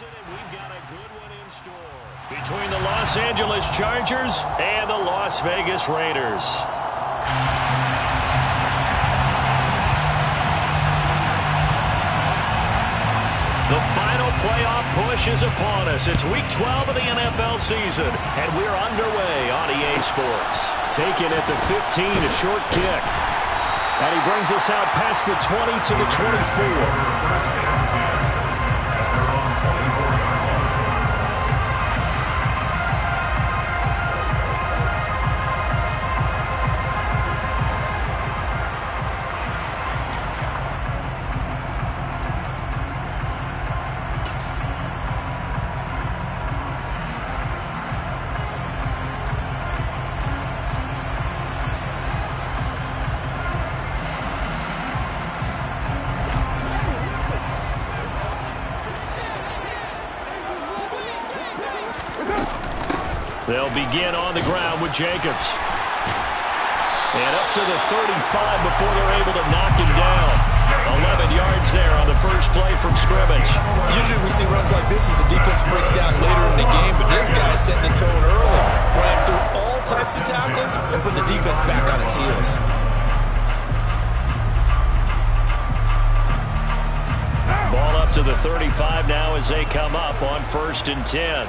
And we've got a good one in store between the Los Angeles Chargers and the Las Vegas Raiders. The final playoff push is upon us. It's Week 12 of the NFL season, and we're underway on EA Sports. Taken at the 15, a short kick. And he brings us out past the 20 to the 24. They'll begin on the ground with Jacobs. And up to the 35 before they're able to knock him down. 11 yards there on the first play from scrimmage. Usually we see runs like this as the defense breaks down later in the game, but this guy's setting the tone early, running through all types of tackles and putting the defense back on its heels. Ball up to the 35 now as they come up on 1st and 10.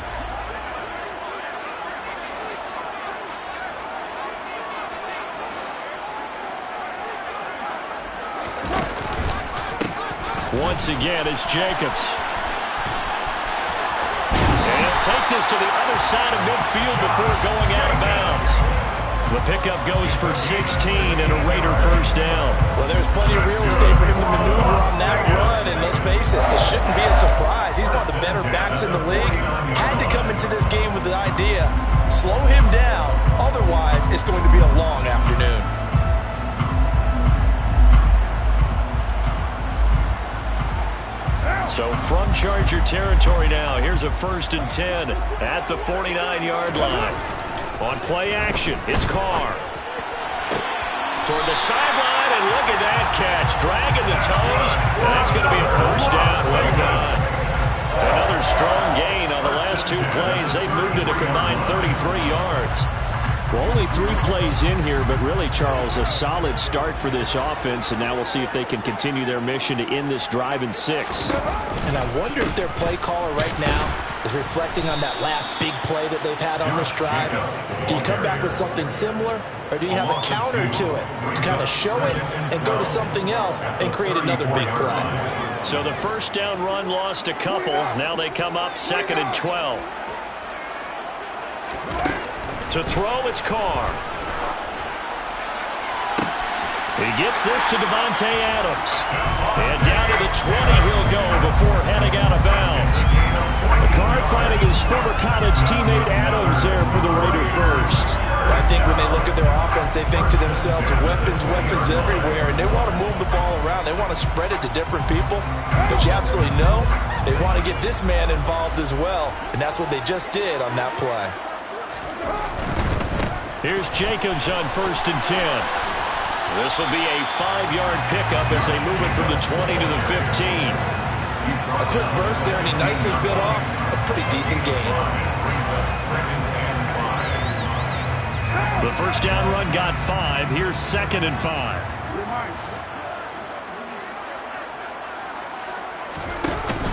Once again, it's Jacobs. And he'll take this to the other side of midfield before going out of bounds. The pickup goes for 16 and a Raider first down. Well, there's plenty of real estate for him to maneuver on that run, and let's face it, it shouldn't be a surprise. He's one of the better backs in the league. Had to come into this game with the idea, slow him down, otherwise it's going to be a long afternoon. So from Charger territory now, here's a 1st and 10 at the 49-yard line. On play action, it's Carr. Toward the sideline, and look at that catch. Dragging the toes. That's going to be a first down. Well done. Another strong gain on the last 2 plays. They've moved it a combined 33 yards. Well, only 3 plays in here, but really, Charles, a solid start for this offense, and now we'll see if they can continue their mission to end this drive in 6. And I wonder if their play caller right now is reflecting on that last big play that they've had on this drive. Do you come back with something similar, or do you have a counter to it to kind of show it and go to something else and create another big play? So the first down run lost a couple. Now they come up 2nd and 12. To throw, it's Carr. He gets this to Devontae Adams. And down to the 20 he'll go before heading out of bounds. Carr finding his former college teammate Adams there for the Raider first. I think when they look at their offense, they think to themselves, weapons everywhere, and they want to move the ball around. They want to spread it to different people. But you absolutely know they want to get this man involved as well, and that's what they just did on that play. Here's Jacobs on 1st and 10. This will be a 5-yard pickup as they move it from the 20 to the 15. A quick burst there, and he nicely bit off a pretty decent gain. The first down run got 5. Here's 2nd and 5.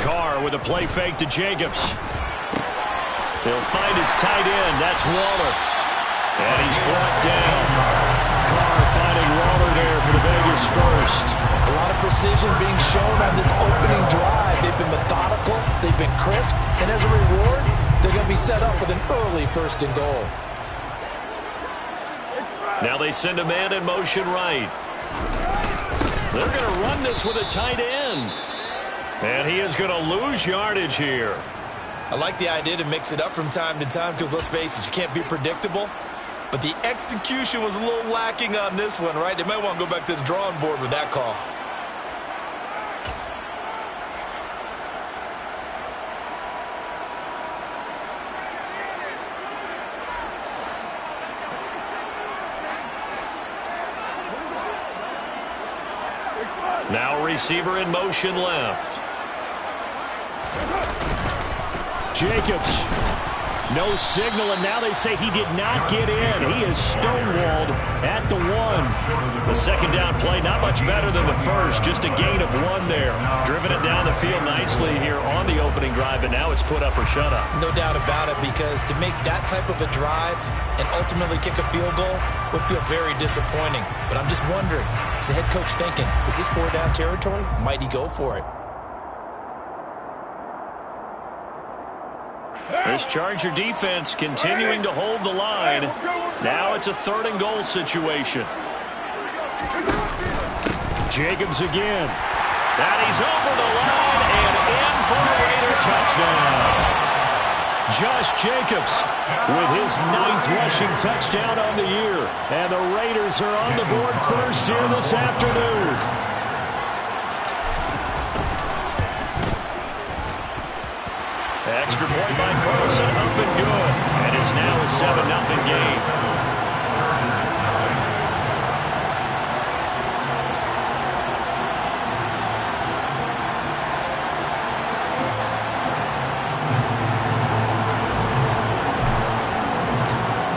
Carr with a play fake to Jacobs. He'll find his tight end. That's Waller. And he's brought down. Carr finding Waller there for the Vegas first. A lot of precision being shown on this opening drive. They've been methodical, they've been crisp, and as a reward, they're going to be set up with an early 1st and goal. Now they send a man in motion right. They're going to run this with a tight end. And he is going to lose yardage here. I like the idea to mix it up from time to time because, let's face it, you can't be predictable. But the execution was a little lacking on this one, right? They might want to go back to the drawing board with that call. Now receiver in motion left. Jacobs. No signal, and now they say he did not get in. He is stonewalled at the 1. The second down play, not much better than the first. Just a gain of 1 there. Driven it down the field nicely here on the opening drive, but now it's put up or shut up. No doubt about it, because to make that type of a drive and ultimately kick a field goal would feel very disappointing. But I'm just wondering, is the head coach thinking, is this 4-down territory? Might he go for it? This Charger defense continuing to hold the line. Now it's a 3rd and goal situation. Jacobs again. And he's over the line and in for a Raider touchdown. Josh Jacobs with his 9th rushing touchdown on the year. And the Raiders are on the board first here this afternoon. Extra point by Carlson, up and good. And it's now a 7-0 game.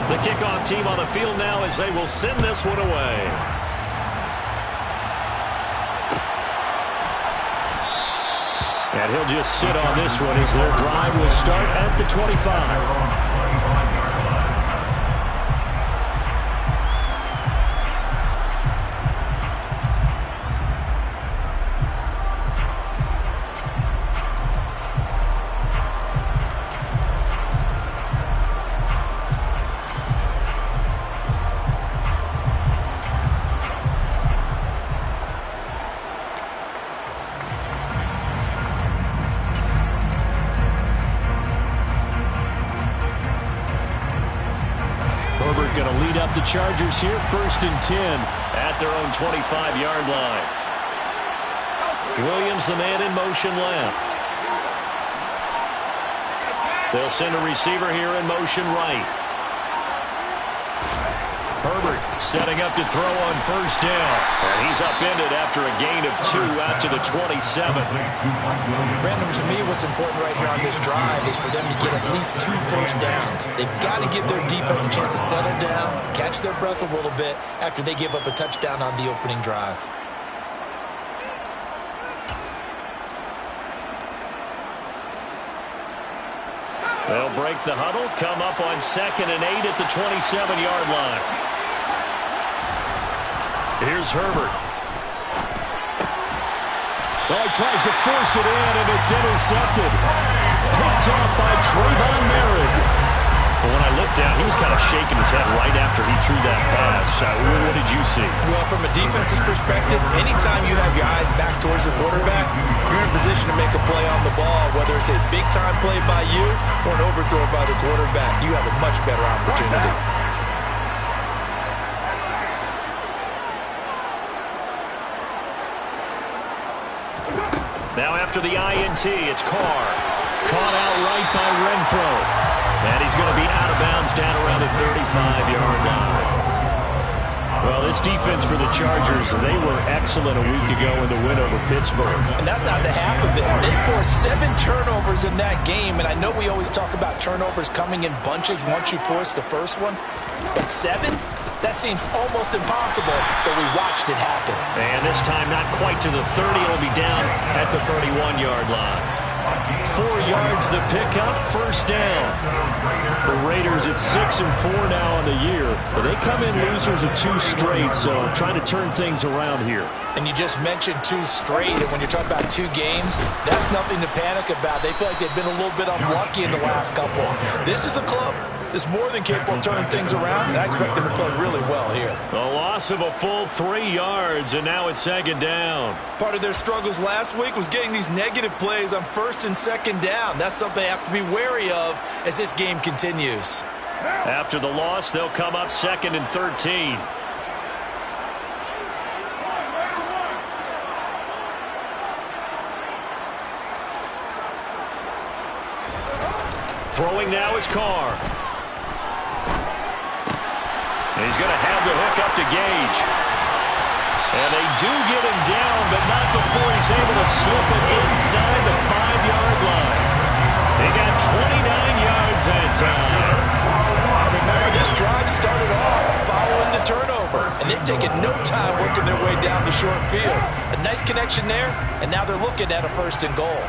The kickoff team on the field now as they will send this one away. And he'll just sit on this one as their drive will start at the 25. Going to lead up the Chargers here, 1st and 10 at their own 25-yard line. Williams, the man in motion left. They'll send a receiver here in motion right. Herbert setting up to throw on 1st down. And he's upended after a gain of 2 out to the 27. Brandon, to me, what's important right here on this drive is for them to get at least 2 first downs. They've got to give their defense a chance to settle down, catch their breath a little bit after they give up a touchdown on the opening drive. They'll break the huddle, come up on 2nd and 8 at the 27-yard line. Here's Herbert. Well, he tries to force it in, and it's intercepted. Picked off by Trayvon Merritt. Well, when I looked down, he was kind of shaking his head right after he threw that pass. What did you see? Well, from a defense's perspective, anytime you have your eyes back towards the quarterback, you're in a position to make a play on the ball, whether it's a big-time play by you or an overthrow by the quarterback. You have a much better opportunity. Now after the INT, it's Carr. Caught outright by Renfro. And he's going to be out of bounds down around the 35-yard line. Well, this defense for the Chargers, they were excellent a week ago in the win over Pittsburgh. And that's not the half of it. They forced 7 turnovers in that game, and I know we always talk about turnovers coming in bunches once you force the first one, but 7? That seems almost impossible, but we watched it happen. And this time not quite to the 30. It'll be down at the 31-yard line. 4 yards the pickup, 1st down. The Raiders at 6-4 now on the year, but they come in losers of 2 straight, so trying to turn things around here. And you just mentioned 2 straight, and when you're talking about 2 games, that's nothing to panic about. They feel like they've been a little bit unlucky in the last couple. This is a club that's more than capable of turning things around, and I expect them to play really well here. The loss of a full 3 yards, and now it's 2nd down. Part of their struggles last week was getting these negative plays on 1st and 2nd down. That's something they have to be wary of as this game continues. After the loss, they'll come up 2nd and 13. Throwing now is Carr. And he's going to have the hook up to Gage. And they do get him down, but not before he's able to slip it inside the 5-yard line. They got turnover, and they've taken no time working their way down the short field. A nice connection there, and now they're looking at a 1st and goal.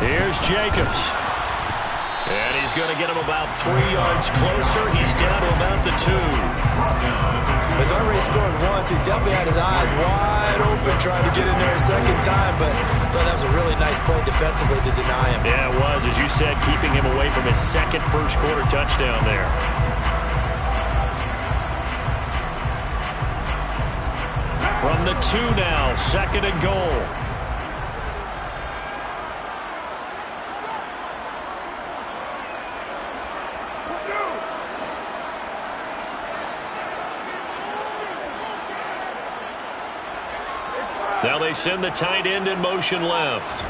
Here's Jacobs. And he's going to get him about 3 yards closer. He's down to about the 2. He's already scored once. He definitely had his eyes wide open trying to get in there a second time, but I thought that was a really nice play defensively to deny him. Yeah, it was, as you said, keeping him away from his second first-quarter touchdown there. From the 2 now, 2nd and goal. Now they send the tight end in motion left.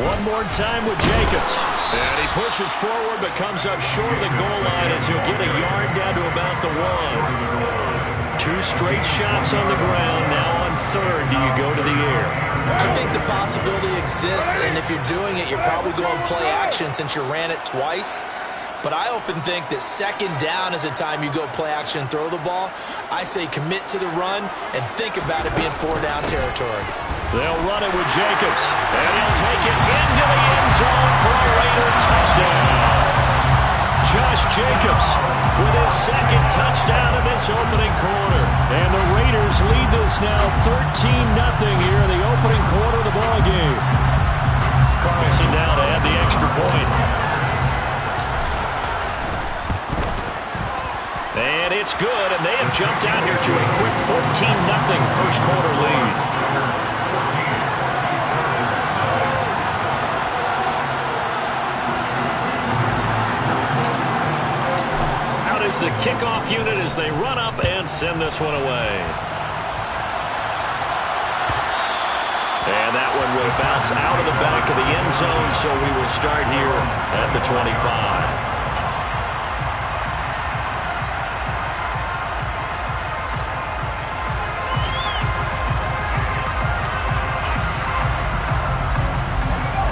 One more time with Jacobs. And he pushes forward but comes up short of the goal line as he'll get a yard down to about the 1. 2 straight shots on the ground. Now on 3rd, do you go to the air? I think the possibility exists, and if you're doing it, you're probably going play action since you ran it twice. But I often think that 2nd down is the time you go play action and throw the ball. I say commit to the run and think about it being 4-down territory. They'll run it with Jacobs. And he'll take it into the end zone for a Raider touchdown. Josh Jacobs with his 2nd touchdown of this opening quarter. And the Raiders lead this now 13-0 here in the opening quarter of the ball game. Carlson now to add the extra point. And it's good, and they have jumped out here to a quick 14-0 first-quarter lead. Out is the kickoff unit as they run up and send this one away. And that one will bounce out of the back of the end zone, so we will start here at the 25.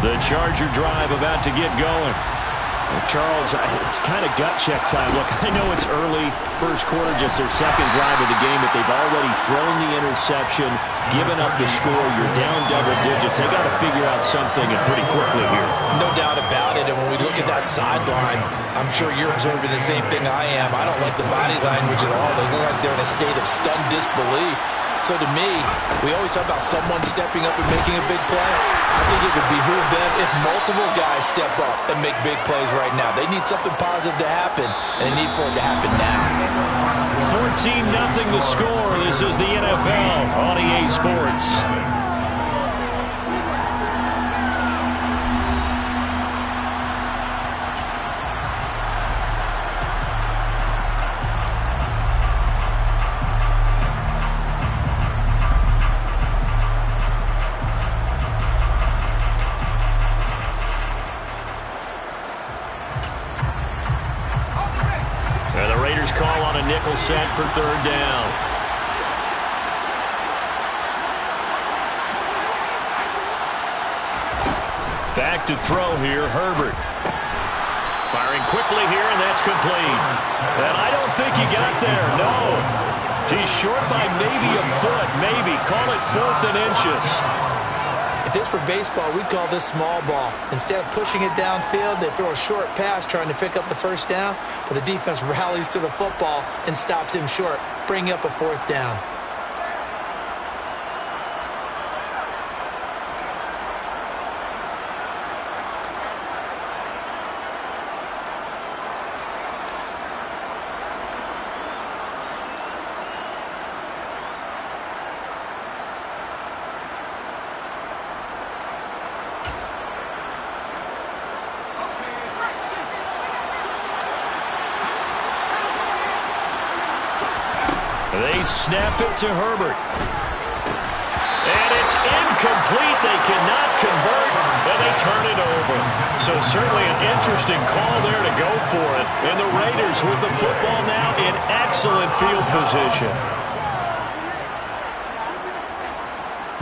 The Charger drive about to get going. Well, Charles, it's kind of gut check time. Look, I know it's early, first quarter, just their 2nd drive of the game, but they've already thrown the interception, given up the score. You're down double digits. They got to figure out something and pretty quickly here. No doubt about it. And when we look at that sideline, I'm sure you're observing the same thing I am. I don't like the body language at all. They look like they're in a state of stunned disbelief. So to me, we always talk about someone stepping up and making a big play. I think it would behoove them if multiple guys step up and make big plays right now. They need something positive to happen, and they need for it to happen now. 14-0 the score. This is the NFL on EA Sports. Nickel set for 3rd down. Back to throw here, Herbert. Firing quickly here, and that's complete. And I don't think he got there, no. He's short by maybe a foot, maybe. Call it 4th and inches. If this were baseball, we'd call this small ball. Instead of pushing it downfield, they throw a short pass trying to pick up the 1st down, but the defense rallies to the football and stops him short, bringing up a 4th down. They snap it to Herbert. And it's incomplete. They cannot convert, and they turn it over. So certainly an interesting call there to go for it. And the Raiders with the football now in excellent field position.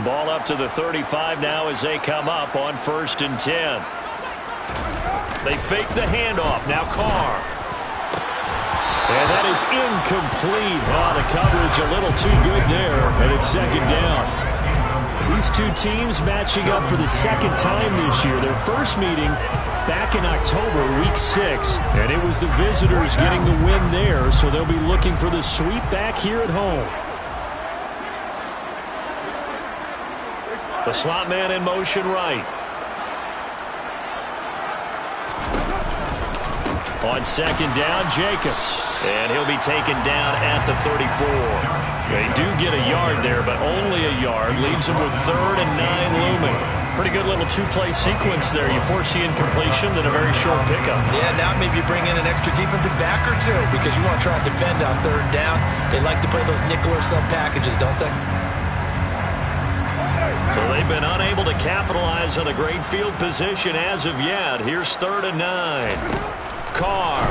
Ball up to the 35 now as they come up on 1st and 10. They fake the handoff. Now Carr. And that is incomplete. Oh, the coverage a little too good there, and it's second down. These two teams matching up for the second time this year. Their first meeting back in October, week 6, and it was the visitors getting the win there, so they'll be looking for the sweep back here at home. The slot man in motion right. On second down, Jacobs. And he'll be taken down at the 34. They do get a yard there, but only a yard. Leaves them with 3rd and 9 looming. Pretty good little two-play sequence there. You force the incompletion, then a very short pickup. Yeah, now maybe you bring in an extra defensive back or two because you want to try and defend on 3rd down. They like to play those nickel or sub packages, don't they? So they've been unable to capitalize on a great field position as of yet. Here's 3rd and 9. Carr.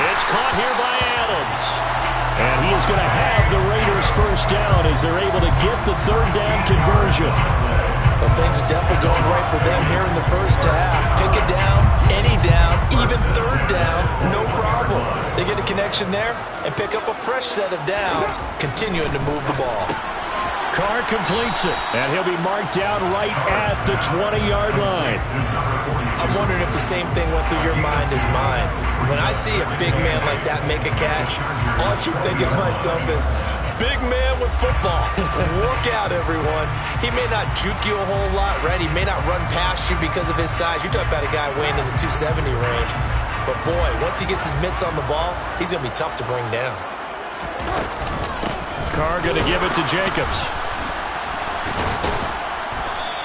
It's caught here by Adams. And he is going to have the Raiders first down as they're able to get the 3rd down conversion. Well, things are definitely going right for them here in the first half. Pick it down, any down, even 3rd down, no problem. They get a connection there and pick up a fresh set of downs, continuing to move the ball. Carr completes it, and he'll be marked down right at the 20-yard line. I'm wondering if the same thing went through your mind as mine. When I see a big man like that make a catch, all I keep thinking to myself is, big man with football. Look out, everyone. He may not juke you a whole lot, right? He may not run past you because of his size. You're talking about a guy weighing in the 270 range. But, boy, once he gets his mitts on the ball, he's going to be tough to bring down. Carr going to give it to Jacobs.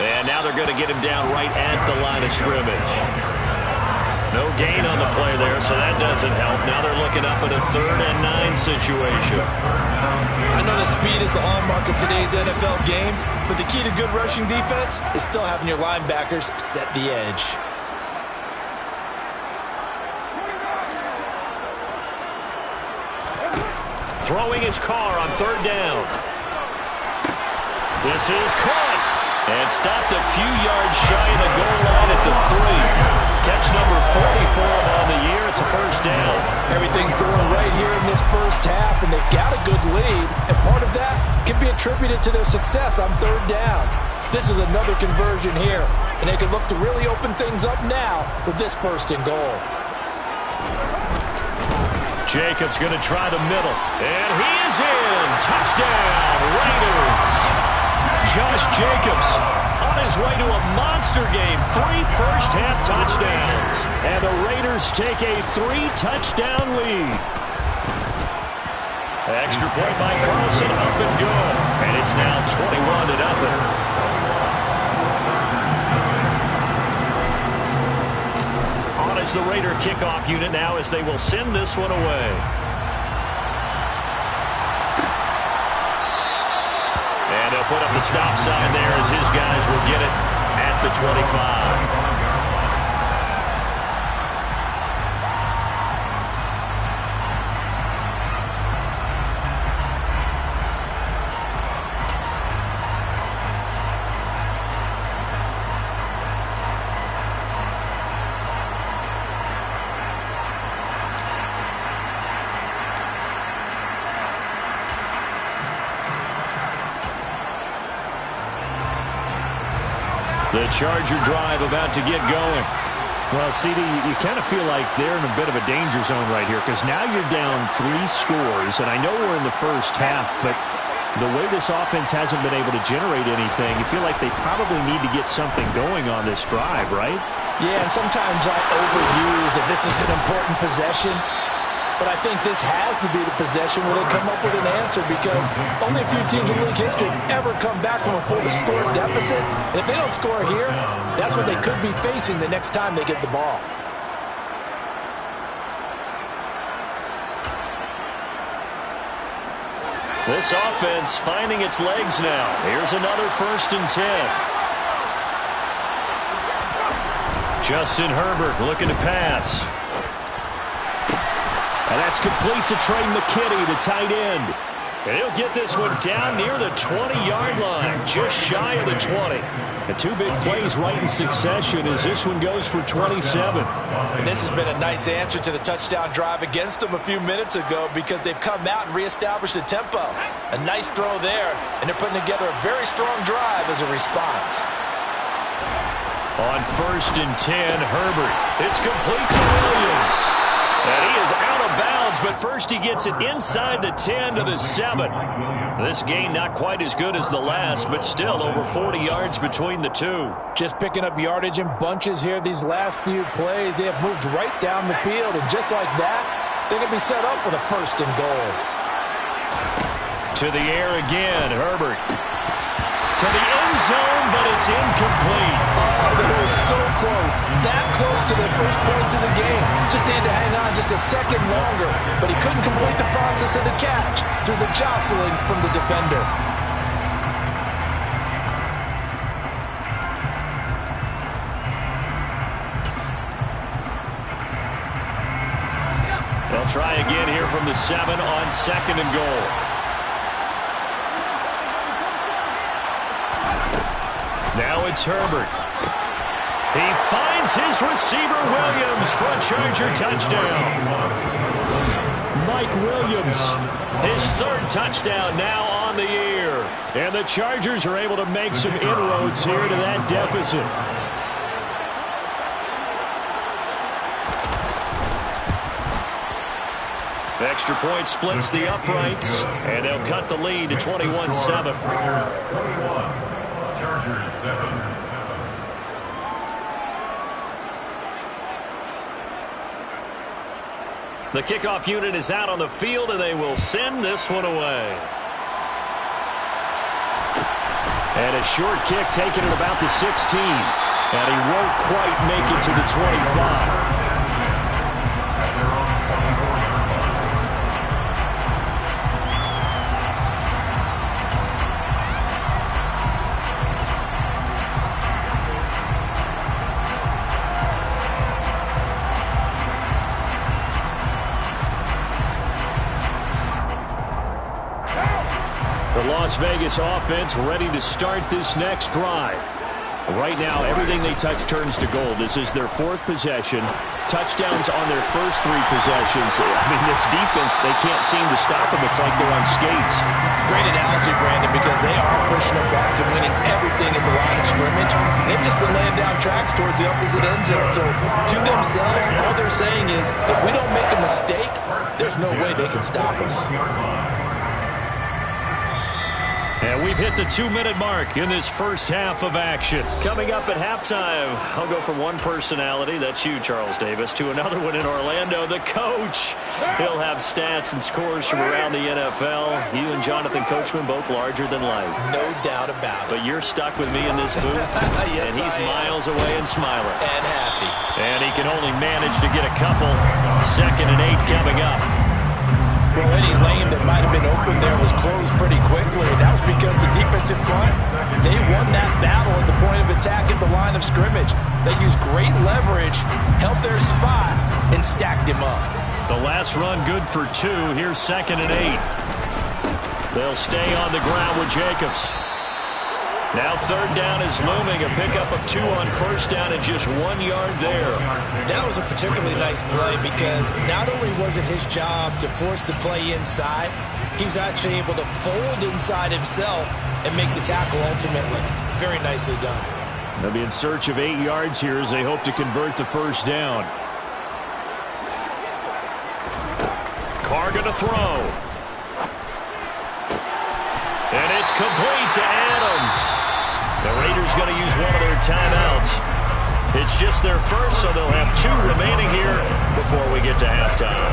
And now they're going to get him down right at the line of scrimmage. No gain on the play there, so that doesn't help. Now they're looking up at a 3rd and 9 situation. I know that speed is the hallmark of today's NFL game, but the key to good rushing defense is still having your linebackers set the edge. Throwing his Carr on 3rd down. This is caught. And stopped a few yards shy of the goal line at the 3. Catch number 44 on the year. It's a first down. Everything's going right here in this first half, and they've got a good lead. And part of that can be attributed to their success on 3rd downs. This is another conversion here, and they can look to really open things up now with this 1st and goal. Jacobs going to try the middle. And he is in. Touchdown, Raiders. Josh Jacobs on his way to a monster game. 3 first-half touchdowns. And the Raiders take a 3-touchdown lead. Extra point by Carlson, up and good. And it's now 21-0. On is the Raider kickoff unit now as they will send this one away. And they'll put up the stop sign there as his guys will get it at the 25. The Charger drive about to get going. Well, CD, you kind of feel like they're in a bit of a danger zone right here because now you're down 3 scores, and I know we're in the first half, but the way this offense hasn't been able to generate anything, you feel like they probably need to get something going on this drive, right? Yeah, and sometimes I overuse that this is an important possession. But I think this has to be the possession where they come up with an answer because only a few teams in league history have ever come back from a fully scored deficit. And if they don't score here, that's what they could be facing the next time they get the ball. This offense finding its legs now. Here's another 1st and 10. Justin Herbert looking to pass. And that's complete to Trey McKinney, the tight end. And he'll get this one down near the 20-yard line, just shy of the 20. The two big plays right in succession as this one goes for 27. And this has been a nice answer to the touchdown drive against them a few minutes ago because they've come out and reestablished the tempo. A nice throw there, and they're putting together a very strong drive as a response. On 1st and 10, Herbert. It's complete to Williams. And he is out of bounds, but first he gets it inside the 10 to the 7. This gain not quite as good as the last, but still over 40 yards between the two. Just picking up yardage in bunches here these last few plays. They have moved right down the field, and just like that, they can be set up with a 1st and goal. To the air again, Herbert. To the end zone, but it's incomplete. Oh, they were so close. That close to their first points of the game. Just needed to hang on just a second longer. But he couldn't complete the process of the catch through the jostling from the defender. They'll try again here from the 7 on 2nd and goal. Now it's Herbert. He finds his receiver, Williams, for a Charger touchdown. Mike Williams. His 3rd touchdown now on the year. And the Chargers are able to make some inroads here to that deficit. Extra point splits the uprights, and they'll cut the lead to 21-7. The kickoff unit is out on the field, and they will send this one away. And a short kick taken at about the 16. And he won't quite make it to the 25. The Las Vegas offense ready to start this next drive. Right now, everything they touch turns to gold. This is their 4th possession. Touchdowns on their first 3 possessions. I mean, this defense, they can't seem to stop them. It's like they're on skates. Great analogy, Brandon, because they are pushing them back and winning everything at the line of scrimmage. They've just been laying down tracks towards the opposite end zone. So, to themselves, all they're saying is, if we don't make a mistake, there's no way they can stop us. And we've hit the 2-minute mark in this first half of action. Coming up at halftime, I'll go from one personality, that's you, Charles Davis, to another one in Orlando, the coach. He'll have stats and scores from around the NFL. You and Jonathan Coachman both larger than life. No doubt about it. But you're stuck with me in this booth, yes, and he's miles away and smiling. And happy. And he can only manage to get a couple. 2nd and 8 coming up. Well, any lane that might have been open there was closed pretty quickly, and that was because the defensive front, they won that battle at the point of attack at the line of scrimmage. They used great leverage, helped their spot, and stacked him up. The last run good for 2. Here's 2nd and 8. They'll stay on the ground with Jacobs. Now 3rd down is looming. A pickup of 2 on 1st down and just 1 yard there. That was a particularly nice play because not only was it his job to force the play inside, he was actually able to fold inside himself and make the tackle ultimately. Very nicely done. They'll be in search of 8 yards here as they hope to convert the 1st down. Carr going to throw. And it's complete to Adams. The Raiders going to use one of their timeouts. It's just their first, so they'll have 2 remaining here before we get to halftime.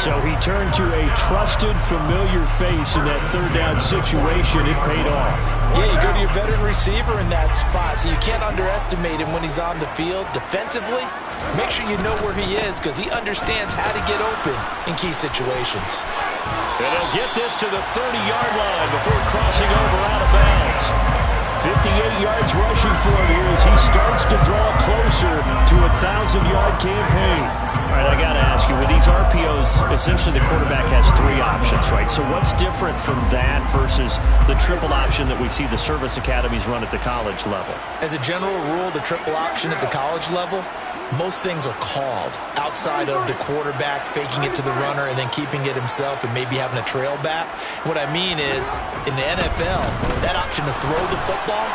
So he turned to a trusted, familiar face in that 3rd down situation. It paid off. Yeah, you go to your veteran receiver in that spot, so you can't underestimate him when he's on the field. Defensively, make sure you know where he is because he understands how to get open in key situations. And he'll get this to the 30-yard line before crossing over out of bounds. 58 yards rushing for him here as he starts to draw closer to a 1,000-yard campaign. All right, I got to ask you, with these RPOs, essentially the quarterback has three options, right? So what's different from that versus the triple option that we see the service academies run at the college level? As a general rule, the triple option at the college level, most things are called outside of the quarterback faking it to the runner and then keeping it himself and maybe having a trail back. What I mean is, in the NFL, that option to throw the football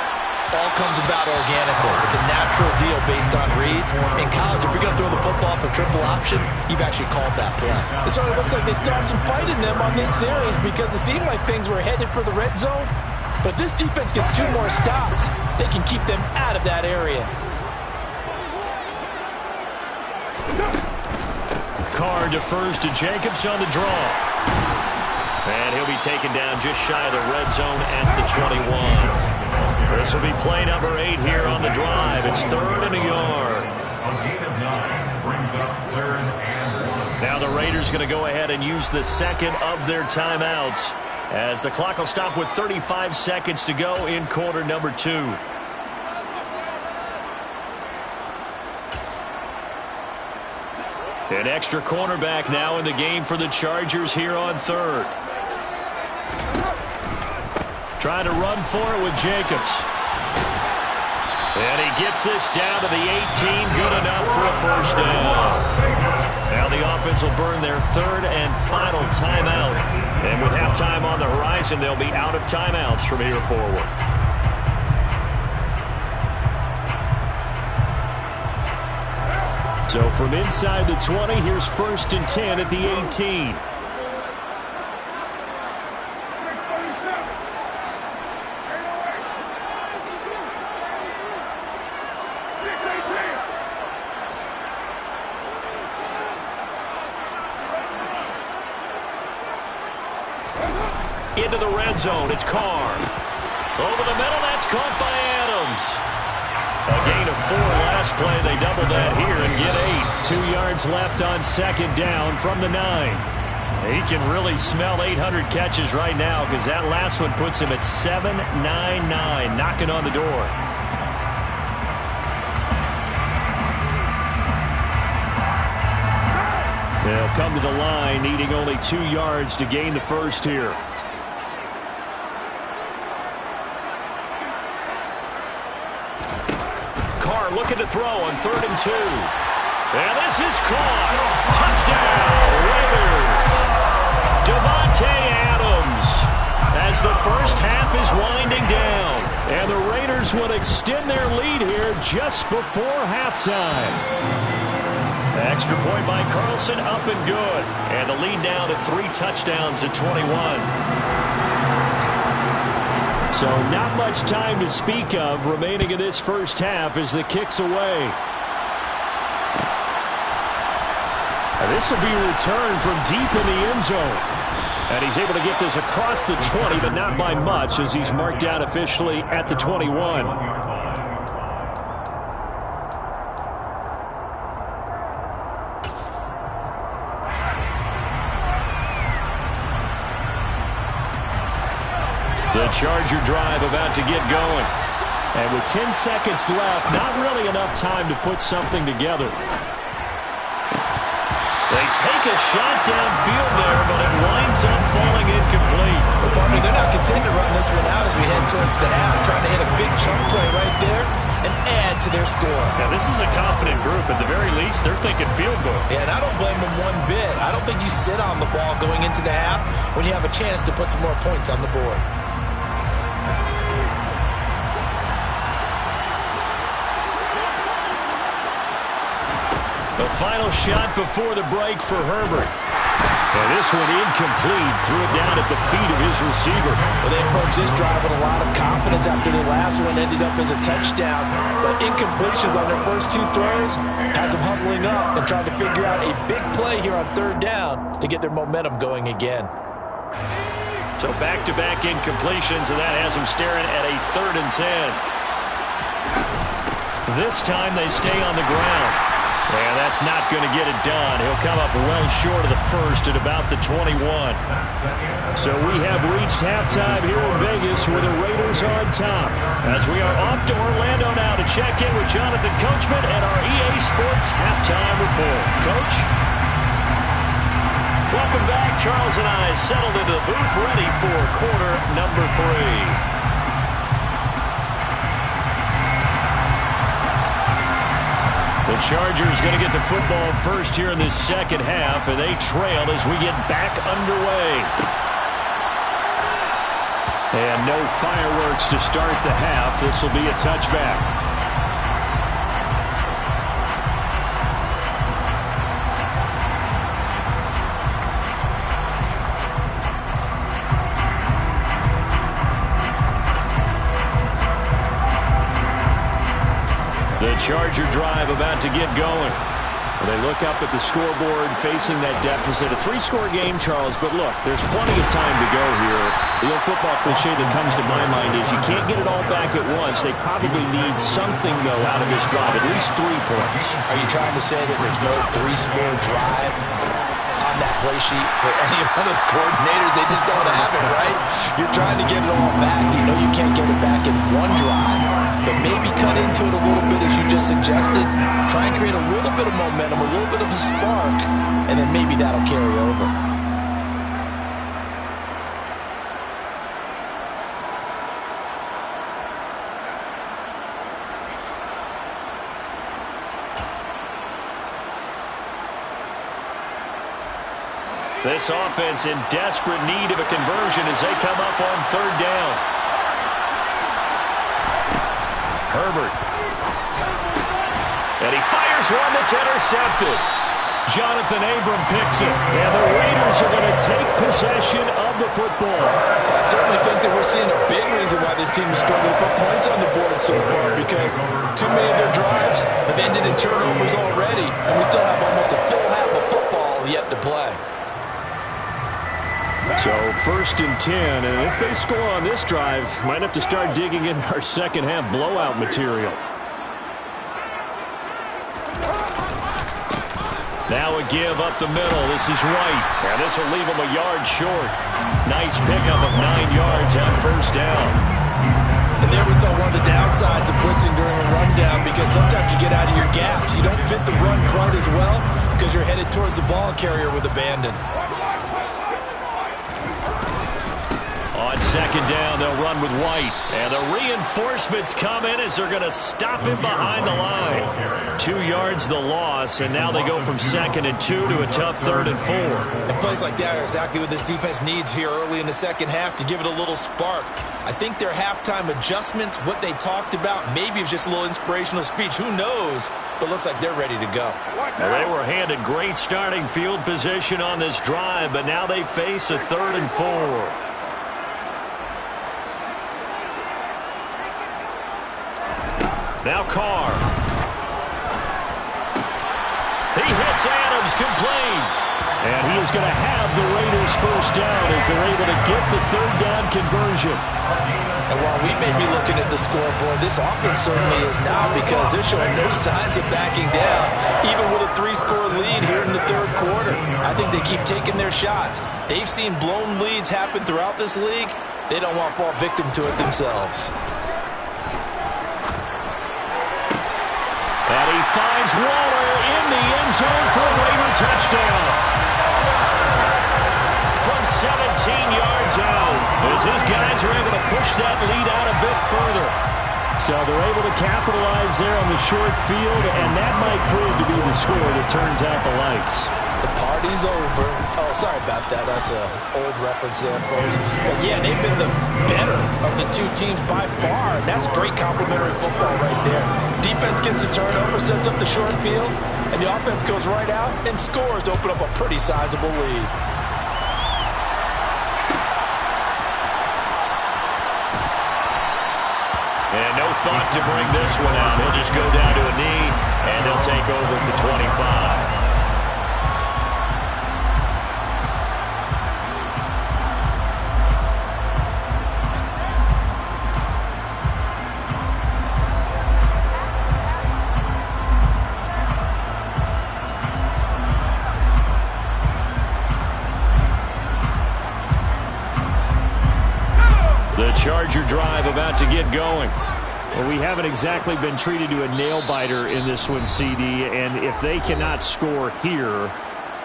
all comes about organically. It's a natural deal based on reads. In college, if you're going to throw the football for triple option, you've actually called that play. It sort of looks like they still have some fight in them on this series because it seemed like things were headed for the red zone. But this defense gets 2 more stops. They can keep them out of that area. Carr defers to Jacobs on the draw. And he'll be taken down just shy of the red zone at the 21. This will be play number 8 here on the drive. It's 3rd and a yard. Now the Raiders going to go ahead and use the second of their timeouts as the clock will stop with 35 seconds to go in quarter number 2. An extra cornerback now in the game for the Chargers here on 3rd. Trying to run for it with Jacobs. And he gets this down to the 18. Good enough for a first down. Now the offense will burn their 3rd and final timeout. And with halftime on the horizon, they'll be out of timeouts from here forward. So from inside the 20, here's 1st and 10 at the 18. Into the red zone, it's Carr. Over the middle, that's caught by Adams. A gain of 4 last play. They double that here and get 8. 2 yards left on 2nd down from the 9. He can really smell 800 catches right now because that last one puts him at 799, knocking on the door. They'll come to the line, needing only 2 yards to gain the first here. Carr looking to throw on 3rd and 2. And this is caught. Touchdown, Raiders. Davante Adams as the first half is winding down. And the Raiders will extend their lead here just before halftime. Extra point by Carlson, up and good. And the lead now to 3 touchdowns at 21. So not much time to speak of remaining in this first half as the kick's away. And this will be returned from deep in the end zone. And he's able to get this across the 20, but not by much as he's marked down officially at the 21. The Charger drive about to get going. And with 10 seconds left, not really enough time to put something together. They take a shot downfield there, but it winds up falling incomplete. Well, partner, they're not content to run this one out as we head towards the half, trying to hit a big chunk play right there and add to their score. Now, this is a confident group. At the very least, they're thinking field goal. Yeah, and I don't blame them one bit. I don't think you sit on the ball going into the half when you have a chance to put some more points on the board. The final shot before the break for Herbert. And this one incomplete. Threw it down at the feet of his receiver. Well, they approached this drive with a lot of confidence after their last one ended up as a touchdown. But incompletions on their first 2 throws has them huddling up and trying to figure out a big play here on 3rd down to get their momentum going again. So back-to-back incompletions, and that has them staring at a 3rd and 10. This time they stay on the ground. And that's not going to get it done. He'll come up well short of the first at about the 21. So we have reached halftime here in Vegas where the Raiders are on top. As we are off to Orlando now to check in with Jonathan Coachman and our EA Sports Halftime Report. Coach? Welcome back. Charles and I settled into the booth ready for quarter number 3. The Chargers going to get the football first here in this second half, and they trail as we get back underway. And no fireworks to start the half. This will be a touchback. The Charger drive about to get going. Well, they look up at the scoreboard facing that deficit. A 3-score game, Charles, but look, there's plenty of time to go here. The old football cliche that comes to my mind is you can't get it all back at once. They probably need something, though, out of this drive, at least 3 points. Are you trying to say that there's no 3-score drive on that play sheet for any of those coordinators? They just don't have it, right? You're trying to get it all back. You know you can't get it back in one drive, but maybe cut into it a little bit as you just suggested. Try and create a little bit of momentum, a little bit of a spark, and then maybe that'll carry over. This offense in desperate need of a conversion as they come up on 3rd down. Herbert. And he fires one that's intercepted. Jonathan Abram picks it. And the Raiders are going to take possession of the football. I certainly think that we're seeing a big reason why this team is struggling to put points on the board so far, because too many of their drives have ended in turnovers already, and we still have almost a full half of football yet to play. So 1st and 10, and if they score on this drive, might have to start digging in our second half blowout material. Now a give up the middle. This is White. And this will leave him a yard short. Nice pickup of 9 yards on 1st down. And there we saw one of the downsides of blitzing during a rundown, because sometimes you get out of your gaps. You don't fit the run quite as well because you're headed towards the ball carrier with abandon. On 2nd down, they'll run with White. And the reinforcements come in as they're going to stop him behind the line. 2 yards the loss, and now they go from 2nd and 2 to a tough 3rd and 4. And plays like that are exactly what this defense needs here early in the second half to give it a little spark. I think their halftime adjustments, what they talked about, maybe it was just a little inspirational speech. Who knows? But looks like they're ready to go. Well, they were handed great starting field position on this drive, but now they face a 3rd and 4. Now Carr. He hits Adams, complete. And he is going to have the Raiders 1st down as they're able to get the 3rd down conversion. And while we may be looking at the scoreboard, this offense certainly is now, because they're showing no signs of backing down, even with a 3-score lead here in the 3rd quarter. I think they keep taking their shots. They've seen blown leads happen throughout this league. They don't want to fall victim to it themselves. And he finds Waller in the end zone for a Raider touchdown. From 17 yards out, as his guys are able to push that lead out a bit further. So they're able to capitalize there on the short field, and that might prove to be the score that turns out the lights. The party's over. Oh, sorry about that. That's an old reference there, folks. But, yeah, they've been the better of the 2 teams by far. That's great complimentary football right there. Defense gets the turnover, sets up the short field, and the offense goes right out and scores to open up a pretty sizable lead. And no thought to bring this one out. He'll just go down to a knee, and they'll take over at the 25. Charger drive about to get going. Well, we haven't exactly been treated to a nail-biter in this one, CD, and if they cannot score here,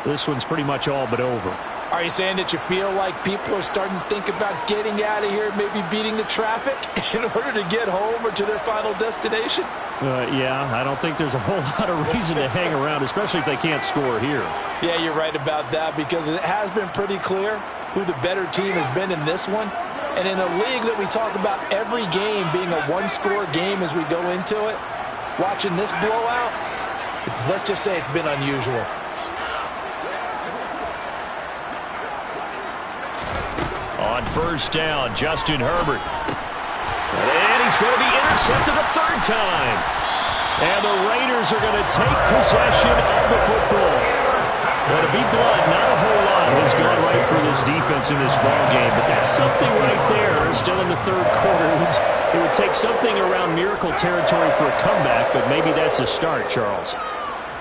this one's pretty much all but over. Are you saying that you feel like people are starting to think about getting out of here, maybe beating the traffic in order to get home or to their final destination? Yeah, I don't think there's a whole lot of reason to hang around, especially if they can't score here. Yeah, you're right about that, because it has been pretty clear who the better team has been in this one. And in a league that we talk about every game being a one-score game as we go into it, watching this blowout, let's just say it's been unusual. On first down, Justin Herbert. And he's going to be intercepted a third time. And the Raiders are going to take possession of the football. Well, to be blunt, not a whole lot has gone right for this defense in this ball game, but that's something right there. Still in the third quarter. It would take something around miracle territory for a comeback, but maybe that's a start, Charles.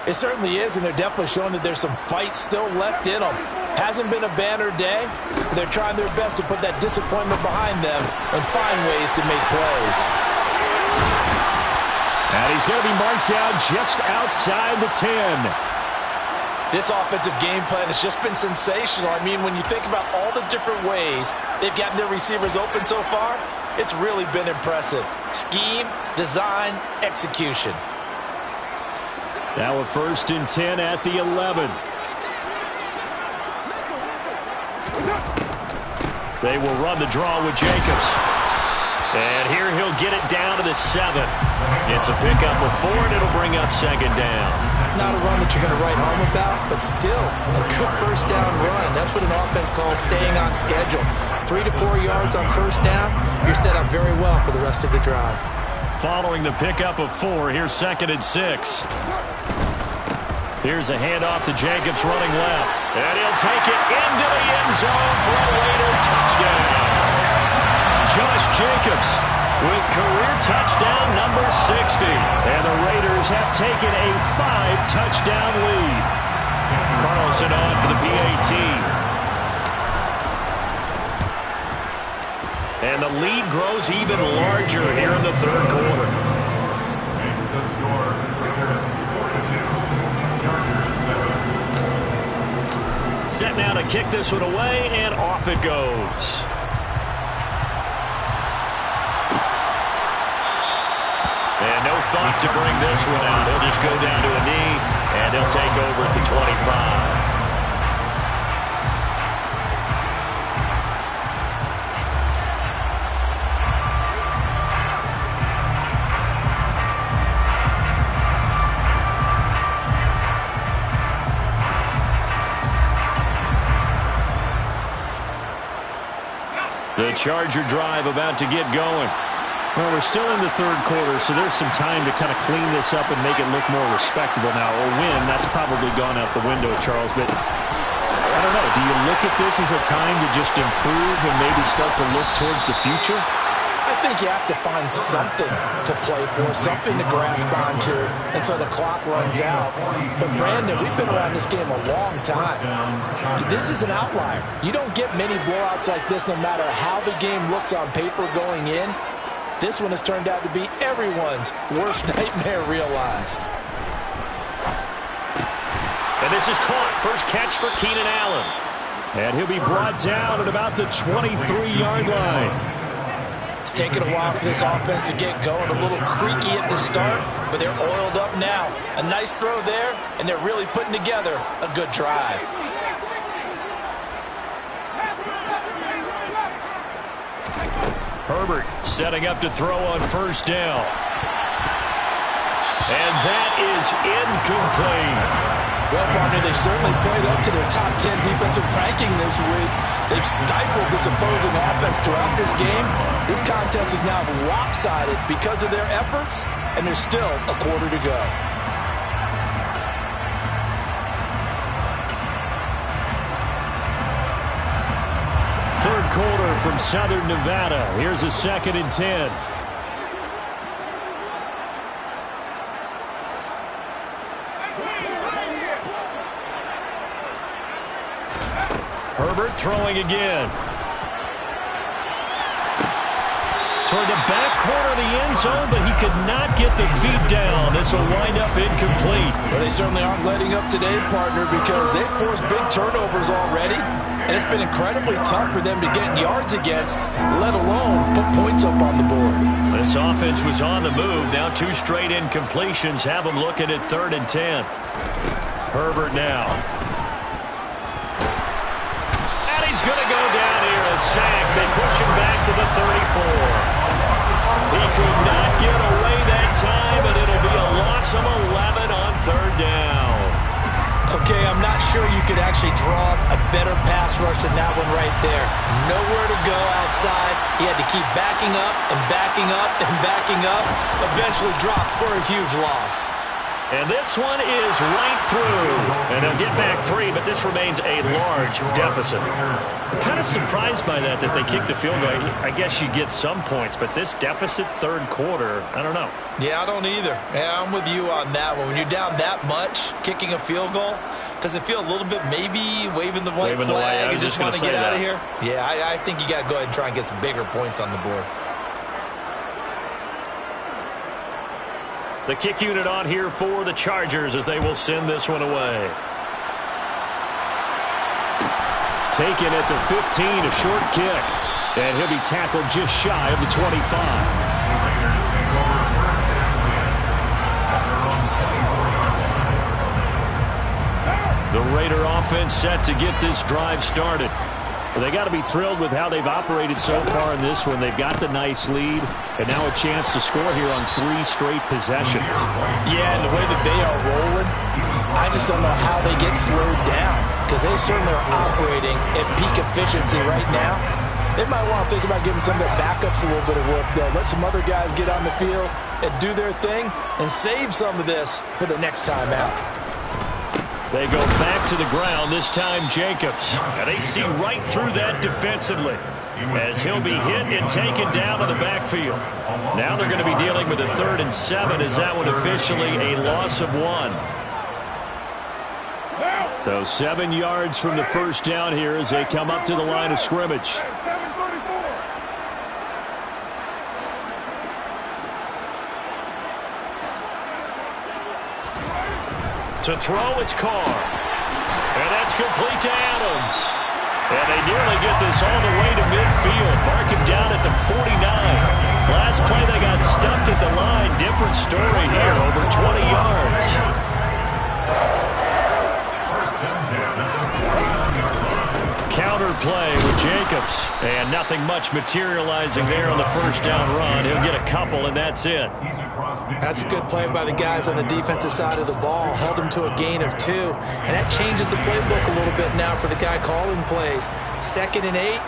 It certainly is, and they're definitely showing that there's some fight still left in them. Hasn't been a banner day. They're trying their best to put that disappointment behind them and find ways to make plays. And he's going to be marked down just outside the 10. This offensive game plan has just been sensational. I mean, when you think about all the different ways they've gotten their receivers open so far, it's really been impressive. Scheme, design, execution. Now a 1st and 10 at the 11. They will run the draw with Jacobs. And here he'll get it down to the 7. It's a pickup of 4, and it'll bring up 2nd down. Not a run that you're going to write home about, but still a good first down run. That's what an offense calls staying on schedule. 3 to 4 yards on first down, you're set up very well for the rest of the drive. Following the pickup of 4, here's 2nd and 6. Here's a handoff to Jacobs running left. And he'll take it into the end zone for a Raider touchdown. Josh Jacobs with career touchdown number 60. And the Raiders have taken a 5-touchdown lead. Carlson on for the PAT. And the lead grows even larger here in the third quarter. Makes the score Raiders 4-2. Set now to kick this one away, and off it goes. And no thought to bring this one out. He'll just go down to a knee, and he'll take over at the 25. The Charger drive about to get going. Well, we're still in the third quarter, so there's some time to kind of clean this up and make it look more respectable now. A win, that's probably gone out the window, Charles, but I don't know. Do you look at this as a time to just improve and maybe start to look towards the future? I think you have to find something to play for, something to grasp onto until the clock runs out. But, Brandon, we've been around this game a long time. This is an outlier. You don't get many blowouts like this no matter how the game looks on paper going in. This one has turned out to be everyone's worst nightmare realized. And this is caught. First catch for Keenan Allen. And he'll be brought down at about the 23-yard line. It's taken a while for this offense to get going. A little creaky at the start, but they're oiled up now. A nice throw there, and they're really putting together a good drive. Herbert setting up to throw on first down. And that is incomplete. Well, partner, they've certainly played up to their top 10 defensive ranking this week. They've stifled this opposing offense throughout this game. This contest is now lopsided because of their efforts, and there's still a quarter to go. Third quarter from Southern Nevada. Here's a 2nd and 10. Herbert throwing again. Toward the back corner of the end zone, but he could not get the feet down. This will wind up incomplete. Well, they certainly aren't letting up today, partner, because they've forced big turnovers already, and it's been incredibly tough for them to get yards against, let alone put points up on the board. This offense was on the move. Now 2 straight incompletions have them looking at 3rd and 10. Herbert now. And he's going to go down here. A sack. They push him back to the 34. He could not get away that time, and it'll be a loss of 11 on 3rd down. Okay, I'm not sure you could actually draw a better pass rush than that one right there. Nowhere to go outside. He had to keep backing up and backing up and backing up. Eventually dropped for a huge loss. And this one is right through. And they'll get back 3, but this remains a large deficit. I'm kind of surprised by that they kicked the field goal. I guess you get some points, but this deficit 3rd quarter, I don't know. Yeah, I don't either. Yeah, I'm with you on that one. When you're down that much, kicking a field goal, does it feel a little bit maybe waving the white flag and just want to get out of here? Yeah, I think you got to go ahead and try and get some bigger points on the board. The kick unit on here for the Chargers as they will send this one away. Taken at the 15, a short kick. And he'll be tackled just shy of the 25. The Raider offense set to get this drive started. Well, they got to be thrilled with how they've operated so far in this one. They've got the nice lead, and now a chance to score here on 3 straight possessions. Yeah, and the way that they are rolling, I just don't know how they get slowed down, because they certainly are operating at peak efficiency right now. They might want to think about giving some of their backups a little bit of work, though. Let some other guys get on the field and do their thing and save some of this for the next time out. They go back to the ground, this time Jacobs. And they see right through that defensively as he'll be hit and taken down to the backfield. Now they're going to be dealing with a 3rd and 7 as that one officially a loss of 1. So 7 yards from the first down here as they come up to the line of scrimmage. To throw, it's Carr. And that's complete to Adams. And they nearly get this all the way to midfield. Mark him down at the 49. Last play, they got stuffed at the line. Different story here, over 20 yards. Counter play with Jacobs. And nothing much materializing there on the first down run. He'll get a couple, and that's it. That's a good play by the guys on the defensive side of the ball. Held him to a gain of 2. And that changes the playbook a little bit now for the guy calling plays. 2nd and 8.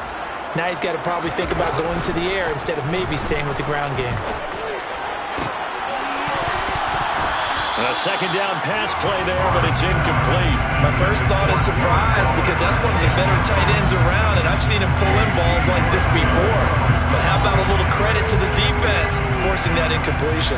Now he's got to probably think about going to the air instead of maybe staying with the ground game. A 2nd down pass play there, but it's incomplete. My first thought is surprise, because that's one of the better tight ends around, and I've seen him pull in balls like this before. But how about a little credit to the defense forcing that incompletion?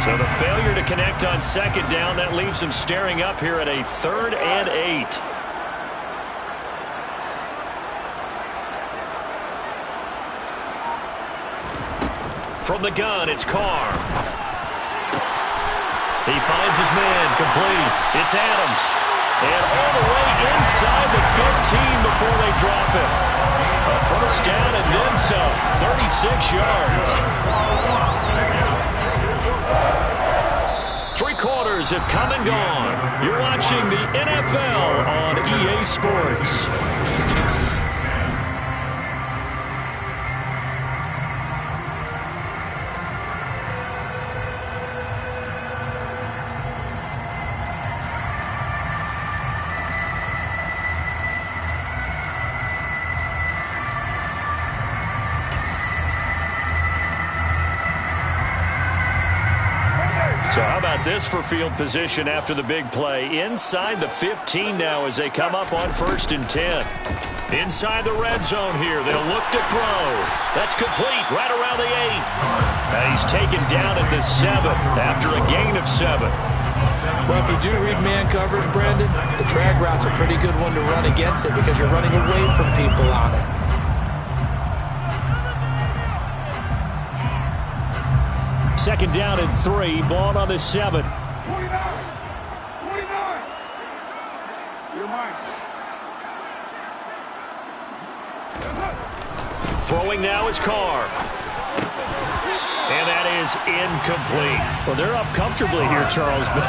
So the failure to connect on 2nd down, that leaves him staring up here at a 3rd and 8. From the gun, it's Carr. He finds his man, complete. It's Adams. And all the way inside the 15 before they drop it. A first down and then some, 36 yards. 3 quarters have come and gone. You're watching the NFL on EA Sports. So how about this for field position after the big play? Inside the 15 now as they come up on 1st and 10. Inside the red zone here. They'll look to throw. That's complete right around the 8. And he's taken down at the 7 after a gain of 7. Well, if you do read man coverage, Brandon, the drag route's a pretty good one to run against it because you're running away from people on it. Second down and 3, ball on the 7. 29. You're mine. Throwing now is Carr. And that is incomplete. Well, they're up comfortably here, Charles, but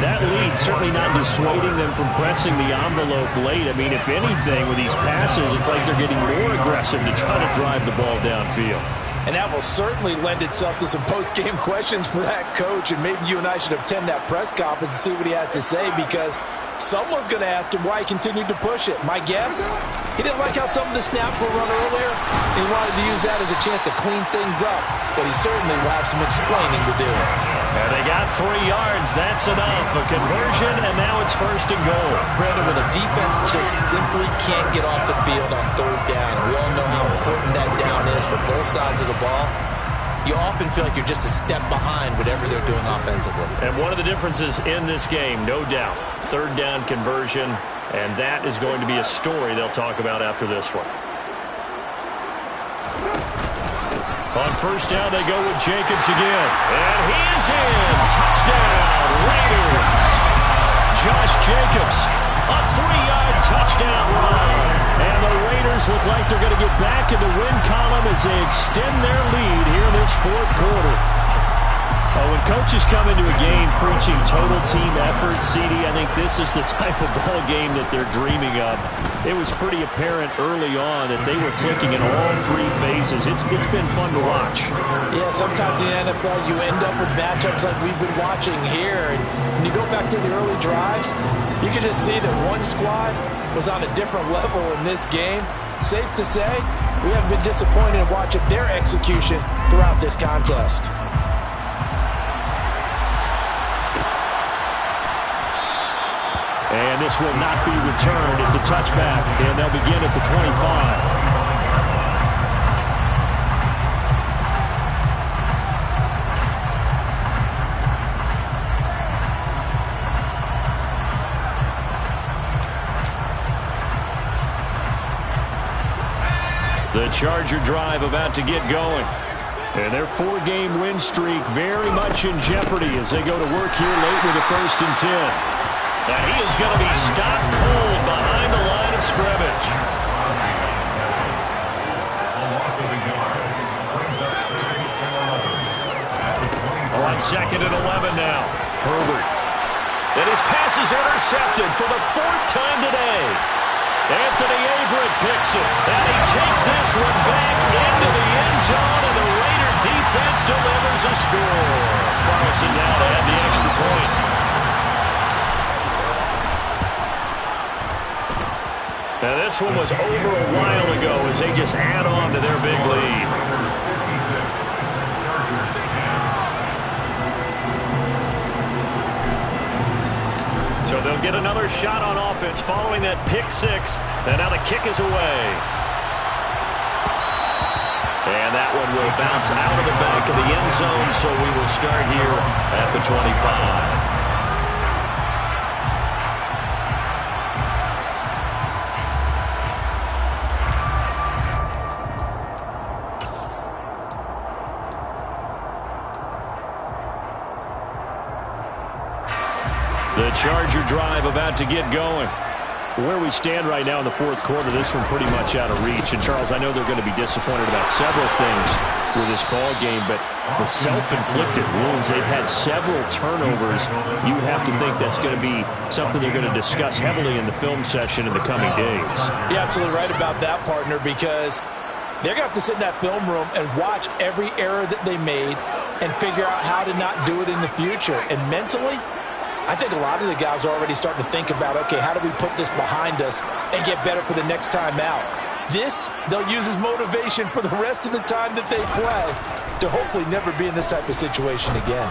that lead certainly not dissuading them from pressing the envelope late. I mean, if anything, with these passes, it's like they're getting more aggressive to try to drive the ball downfield. And that will certainly lend itself to some post-game questions for that coach, and maybe you and I should attend that press conference and see what he has to say, because someone's going to ask him why he continued to push it. My guess, he didn't like how some of the snaps were run earlier, and he wanted to use that as a chance to clean things up, but he certainly will have some explaining to do. And they got 3 yards. That's enough. A conversion, and now it's first and goal. Brandon, when a defense just simply can't get off the field on third down, and we all know how important that down is for both sides of the ball, you often feel like you're just a step behind whatever they're doing offensively. And one of the differences in this game, no doubt, third down conversion, and that is going to be a story they'll talk about after this one. On first down, they go with Jacobs again. And he is in. Touchdown, Raiders. Josh Jacobs, a 3-yard touchdown run. And the Raiders look like they're going to get back in the win column as they extend their lead here in this fourth quarter. When coaches come into a game preaching total team effort, CD, I think this is the type of ball game that they're dreaming of. It was pretty apparent early on that they were clicking in all 3 phases. It's been fun to watch. Yeah, sometimes in the NFL you end up with matchups like we've been watching here. And when you go back to the early drives, you can just see that one squad was on a different level in this game. Safe to say, we haven't been disappointed in watching their execution throughout this contest. And this will not be returned. It's a touchback, and they'll begin at the 25. The Charger drive about to get going. And their 4-game win streak very much in jeopardy as they go to work here late with a 1st and 10. And he is going to be stopped cold behind the line of scrimmage. On 2nd and 11 now. Herbert. And his pass is intercepted for the 4th time today. Anthony Averett picks it. And he takes this one back into the end zone, and the Raider defense delivers a score. Carlson now to add the extra point. Now this one was over a while ago as they just add on to their big lead. So they'll get another shot on offense following that pick 6. And now the kick is away. And that one will bounce out of the back of the end zone, so we will start here at the 25. The Charger drive about to get going. Where we stand right now in the fourth quarter, this one pretty much out of reach. And, Charles, I know they're going to be disappointed about several things with this ball game, but the self-inflicted wounds, they've had several turnovers. You would have to think that's going to be something they're going to discuss heavily in the film session in the coming days. You're absolutely right about that, partner, because they're going to have to sit in that film room and watch every error that they made and figure out how to not do it in the future. And mentally, I think a lot of the guys are already starting to think about, okay, how do we put this behind us and get better for the next time out? This, they'll use as motivation for the rest of the time that they play to hopefully never be in this type of situation again.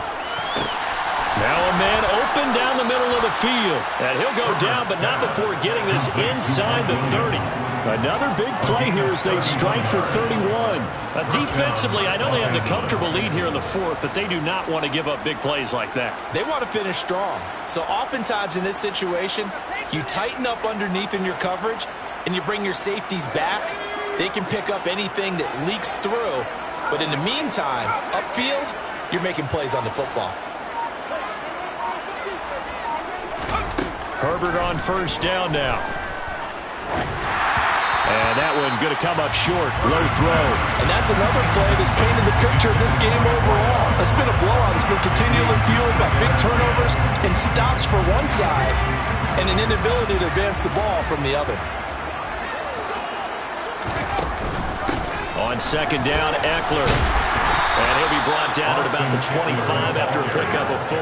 Now a man open down the middle of the field. And he'll go down, but not before getting this inside the 30. Another big play here as they strike for 31. Defensively, I know they have the comfortable lead here in the fourth, but they do not want to give up big plays like that. They want to finish strong. So oftentimes in this situation, you tighten up underneath in your coverage, and you bring your safeties back. They can pick up anything that leaks through. But in the meantime, upfield, you're making plays on the football. Herbert on first down now. And that one going to come up short. Low throw. And that's another play that's painted the picture of this game overall. It's been a blowout. It's been continually fueled by big turnovers and stops for one side and an inability to advance the ball from the other. On second down, Eckler. And he'll be brought down at about the 25 after a pickup of 4.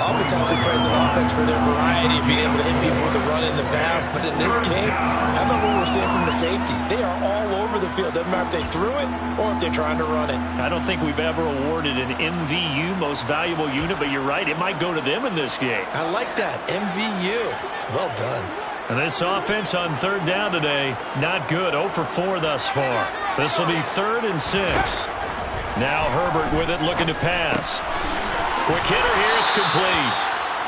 Oftentimes we praise an offense for their variety of being able to hit people with the run in the pass. But in this game, how about what we're seeing from the safeties? They are all over the field. Doesn't matter if they threw it or if they're trying to run it. I don't think we've ever awarded an MVU, most valuable unit, but you're right. It might go to them in this game. I like that. MVU. Well done. And this offense on third down today, not good. 0 for 4 thus far. This will be 3rd and 6. Now Herbert with it, looking to pass. Quick hitter here, it's complete.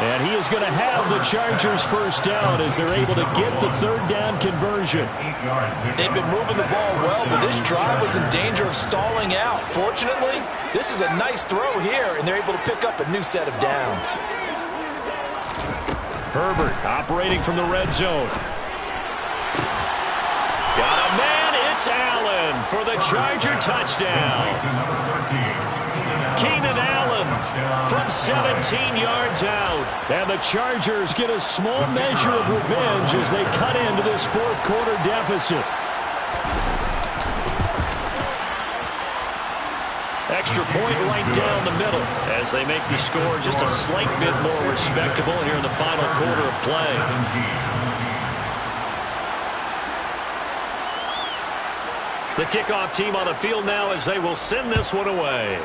And he is going to have the Chargers first down as they're able to get the third down conversion. They've been moving the ball well, but this drive was in danger of stalling out. Fortunately, this is a nice throw here, and they're able to pick up a new set of downs. Herbert operating from the red zone. Got a man, it's Allen for the Charger touchdown. Keenan Allen from 17 yards out. And the Chargers get a small measure of revenge as they cut into this fourth quarter deficit. Extra point right down the middle as they make the score just a slight bit more respectable here in the final quarter of play. The kickoff team on the field now as they will send this one away.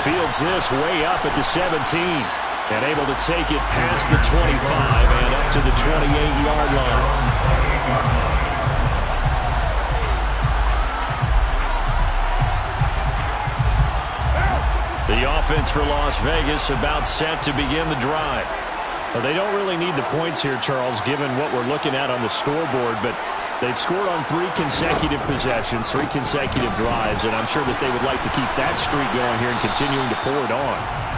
Fields this way up at the 17 and able to take it past the 25 and up to the 28-yard line. The offense for Las Vegas about set to begin the drive. Well, they don't really need the points here, Charles, given what we're looking at on the scoreboard, but they've scored on 3 consecutive possessions, 3 consecutive drives, and I'm sure that they would like to keep that streak going here and continuing to pour it on.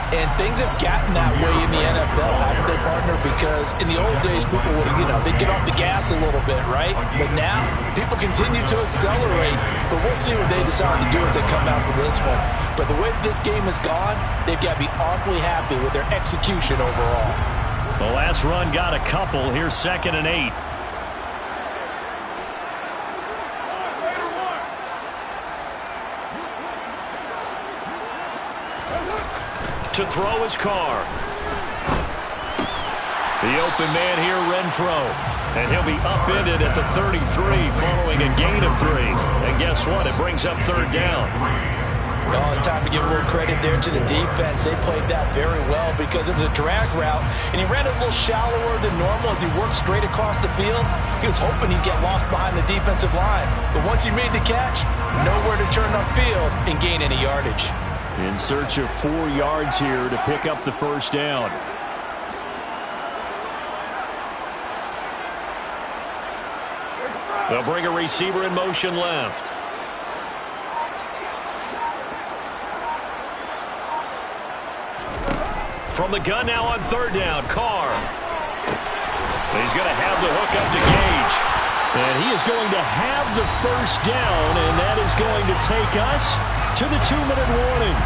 And things have gotten that way in the NFL, haven't they, partner? Because in the old days, people would, they'd get off the gas a little bit, right? But now, people continue to accelerate. But we'll see what they decide to do as they come out for this one. But the way this game has gone, they've got to be awfully happy with their execution overall. The last run got a couple. Here's 2nd and 8. To throw his Carr. The open man here, Renfro. And he'll be upended at the 33 following a gain of 3. And guess what? It brings up 3rd down. Oh, it's time to give a little credit there to the defense. They played that very well because it was a drag route, and he ran it a little shallower than normal as he worked straight across the field. He was hoping he'd get lost behind the defensive line. But once he made the catch, nowhere to turn upfield and gain any yardage. In search of 4 yards here to pick up the first down. They'll bring a receiver in motion left. From the gun now on 3rd down, Carr. He's going to have the hook up to Gage. And he is going to have the first down, and that is going to take us to the 2-minute warning.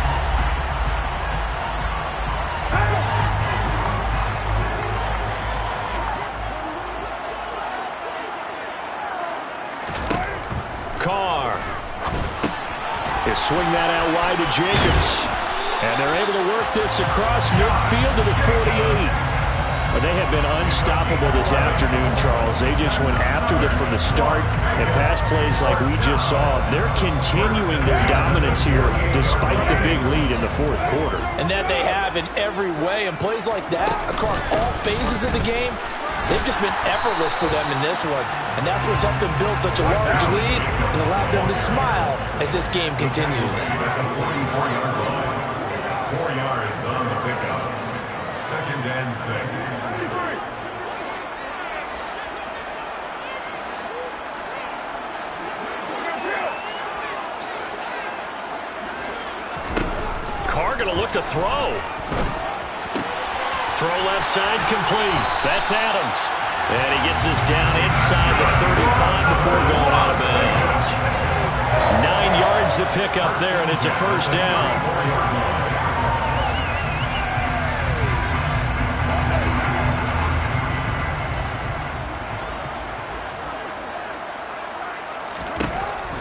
Carr. They swing that out wide to Jacobs. And they're able to work this across midfield to the 48. Well, they have been unstoppable this afternoon, Charles. They just went after it from the start, and pass plays like we just saw. They're continuing their dominance here despite the big lead in the fourth quarter. And that they have in every way. And plays like that across all phases of the game, they've just been effortless for them in this one. And that's what's helped them build such a large lead and allowed them to smile as this game continues. 4 yards on the pickup. 2nd and 6. Carr going to look to throw. Throw left side complete. That's Adams. And he gets us down inside the 35 before going out of bounds. 9 yards to pick up there, and it's a first down.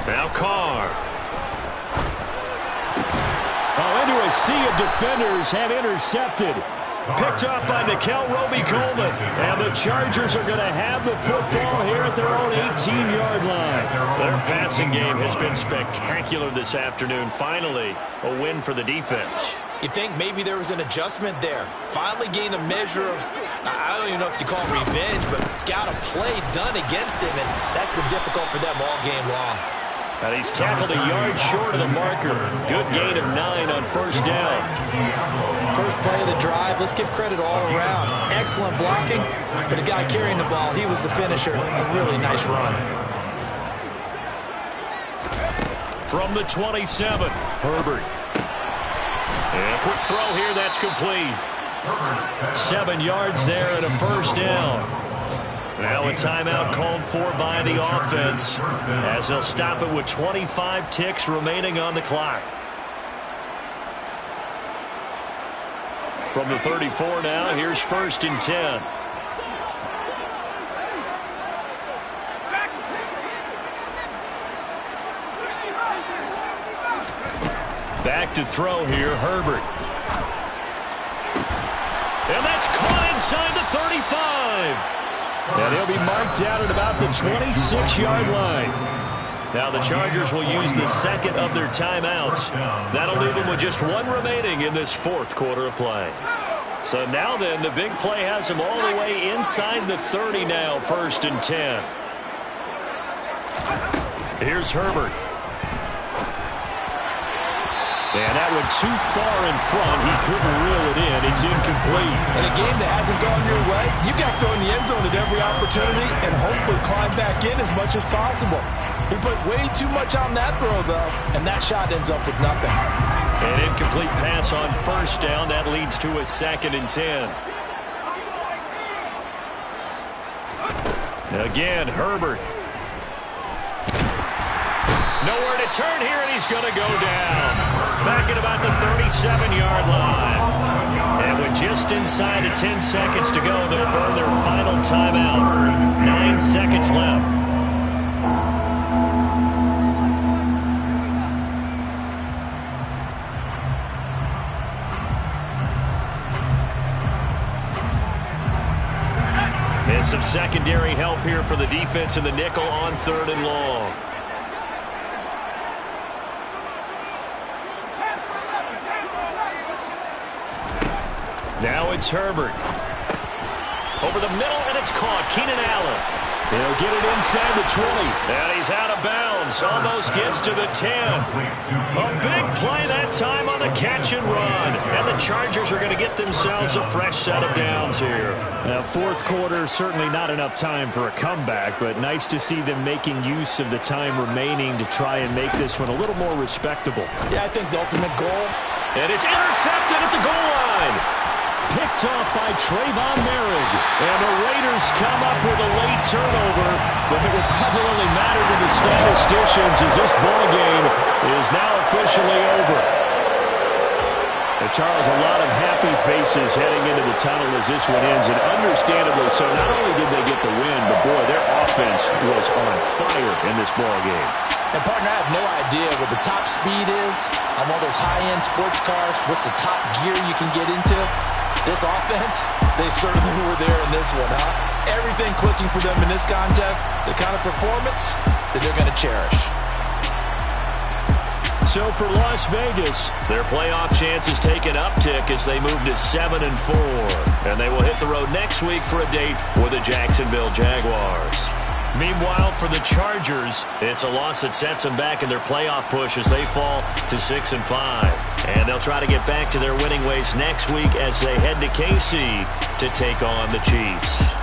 Now Carr. Into a sea of defenders and intercepted. Picked up by Nickel Roby-Coleman. And the Chargers are going to have the football here at their own 18-yard line. Their passing game has been spectacular this afternoon. Finally, a win for the defense. You think maybe there was an adjustment there. Finally gained a measure of, I don't even know if you call it revenge, but got a play done against him, and that's been difficult for them all game long. And he's tackled a yard short of the marker. Good gain of 9 on first down. First play of the drive. Let's give credit all around. Excellent blocking. But the guy carrying the ball, he was the finisher. A really nice run. From the 27, Herbert. And a quick throw here. That's complete. 7 yards there and a first down. Now a timeout called for by the offense as they'll stop it with 25 ticks remaining on the clock. From the 34 now, here's 1st and 10. Back to throw here, Herbert. And that's caught inside the 35. And he'll be marked down at about the 26-yard line. Now the Chargers will use the second of their timeouts. That'll leave them with just 1 remaining in this fourth quarter of play. So now then, the big play has them all the way inside the 30 now, 1st and 10. Here's Herbert. And that one too far in front. He couldn't reel it in. It's incomplete. In a game that hasn't gone your way, you got to throw in the end zone at every opportunity and hopefully climb back in as much as possible. He put way too much on that throw, though, and that shot ends up with nothing. An incomplete pass on first down. That leads to a 2nd and 10. Again, Herbert. Nowhere to turn here, and he's going to go down. Back at about the 37-yard line. And with just inside of 10 seconds to go, they'll burn their final timeout. 9 seconds left. And some secondary help here for the defense in the nickel on 3rd and long. Now it's Herbert. Over the middle, and it's caught. Keenan Allen. He'll get it inside the 20. And he's out of bounds. Almost gets to the 10. A big play that time on the catch and run. And the Chargers are going to get themselves a fresh set of downs here. Now, fourth quarter, certainly not enough time for a comeback, but nice to see them making use of the time remaining to try and make this one a little more respectable. Yeah, I think the ultimate goal. And it's intercepted at the goal line. Picked off by Trayvon Merrick. And the Raiders come up with a late turnover, but it will probably only matter to the statisticians as this ball game is now officially over. And Charles, a lot of happy faces heading into the tunnel as this one ends, and understandably so. Not only did they get the win, but boy, their offense was on fire in this ball game. And, partner, I have no idea what the top speed is on one of those high-end sports cars. What's the top gear you can get into? This offense, they certainly were there in this one, huh? Everything clicking for them in this contest, the kind of performance that they're going to cherish. So for Las Vegas, their playoff chances take an uptick as they move to 7-4. And they will hit the road next week for a date with the Jacksonville Jaguars. Meanwhile, for the Chargers, it's a loss that sets them back in their playoff push as they fall to 6-5. And they'll try to get back to their winning ways next week as they head to KC to take on the Chiefs.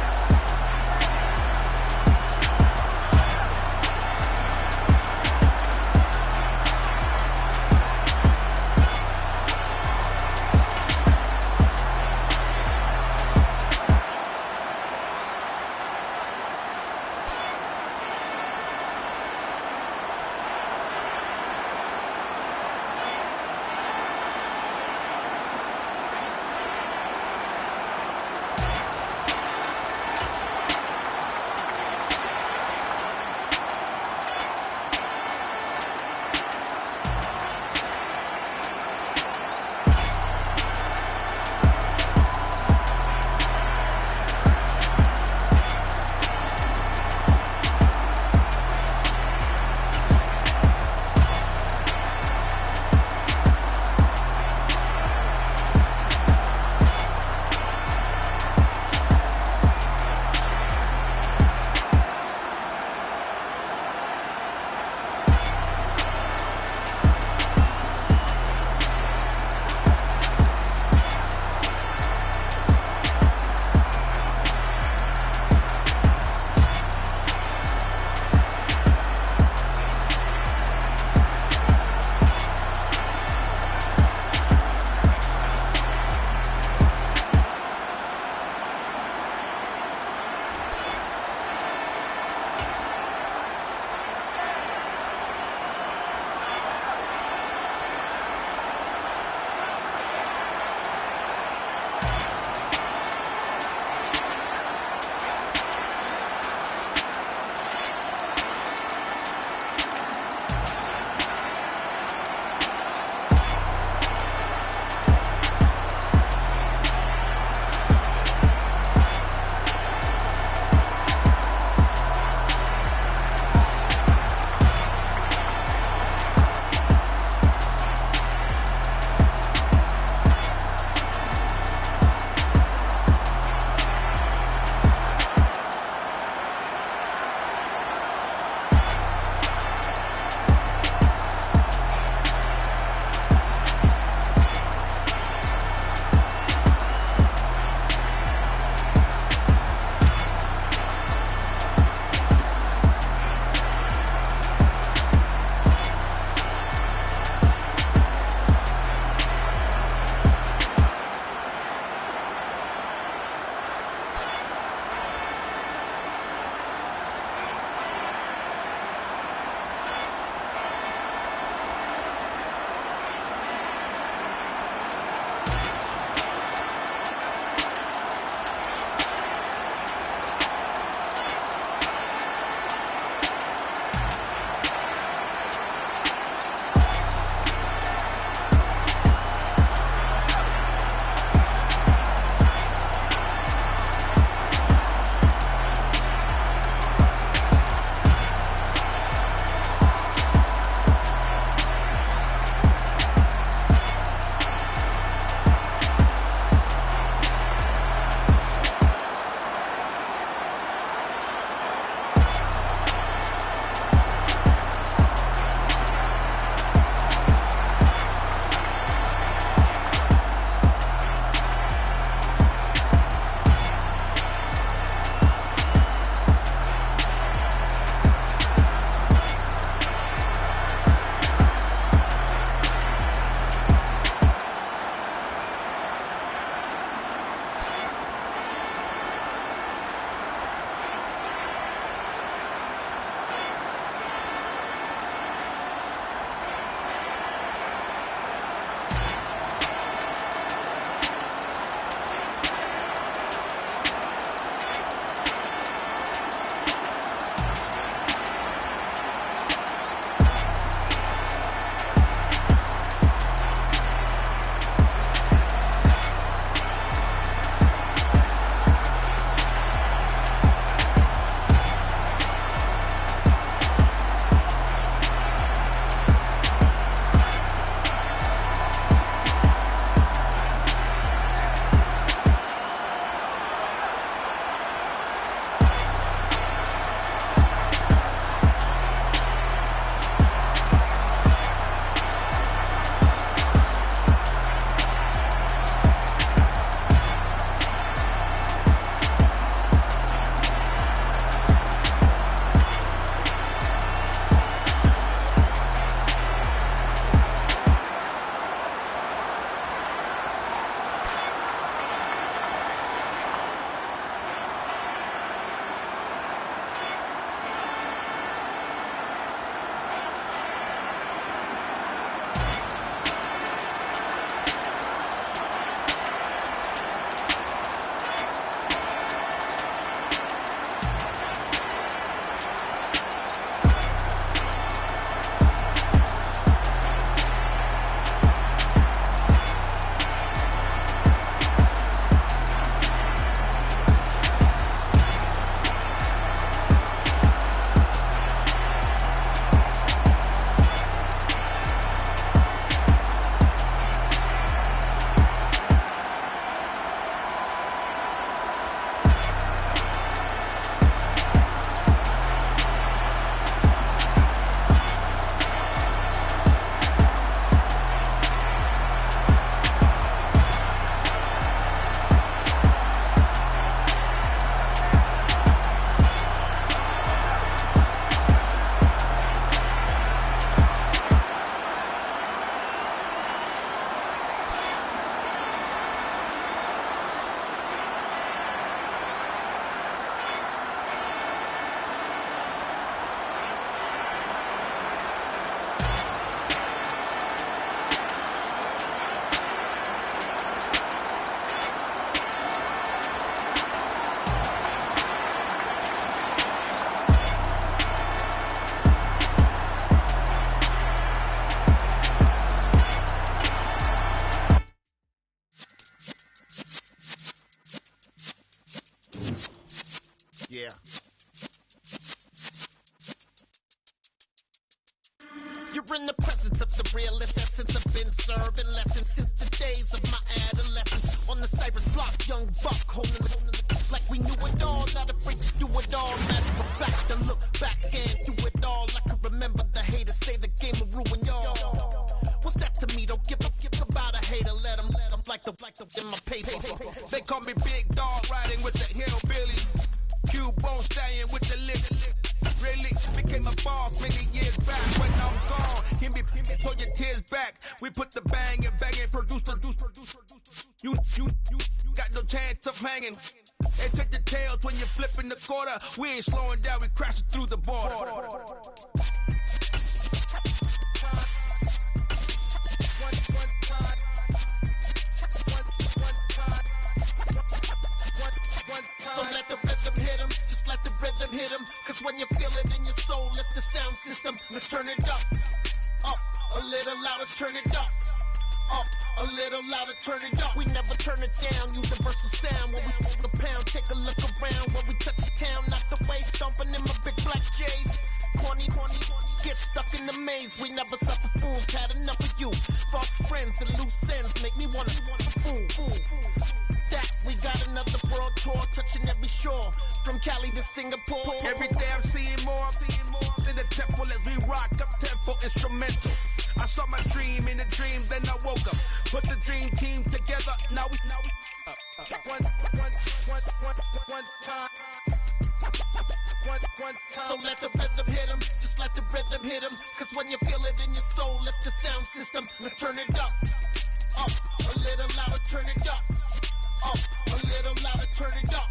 Yeah. You're in the presence of the realest essence. I've been serving lessons since the days of my adolescence. On the Cypress block, young buck holding the like we knew it all. Not afraid to do it all. Matter of fact, I look back and do it all. I can remember the haters say the game will ruin y'all. What's that to me? Don't give about a hater. Let them like the in my paper. They call me Big Dog, riding with the hillbilly. Cubone staying with the lick. Really became a boss many years back. When I'm gone, give me pull your tears back. We put the bang and produce. You got no chance of hanging. They take the tails when you're flipping the quarter. We ain't slowing down, we crashing through the border. So let the rhythm hit him, just let the rhythm hit him. Cause when you feel it in your soul, lift the sound system. Let's turn it up, a little louder, turn it up. A little louder, turn it up. We never turn it down, universal sound. When we move the pound, take a look around. When we touch the town, knock the way, stomping in my big black J's. Corny, get stuck in the maze. We never suffer fools, had enough of you. False friends and loose ends make me wanna fool. That we got another world tour, touching every shore, from Cali to Singapore. Every day I'm seeing more in the temple as we rock up tempo instrumental. I saw my dream in a dream, then I woke up. Put the dream team together. Now we one time. So let the rhythm hit him, just let the rhythm hit him. Cause when you feel it in your soul, lift the sound system. Let's turn it up, a little louder, turn it up, a little louder, turn it up.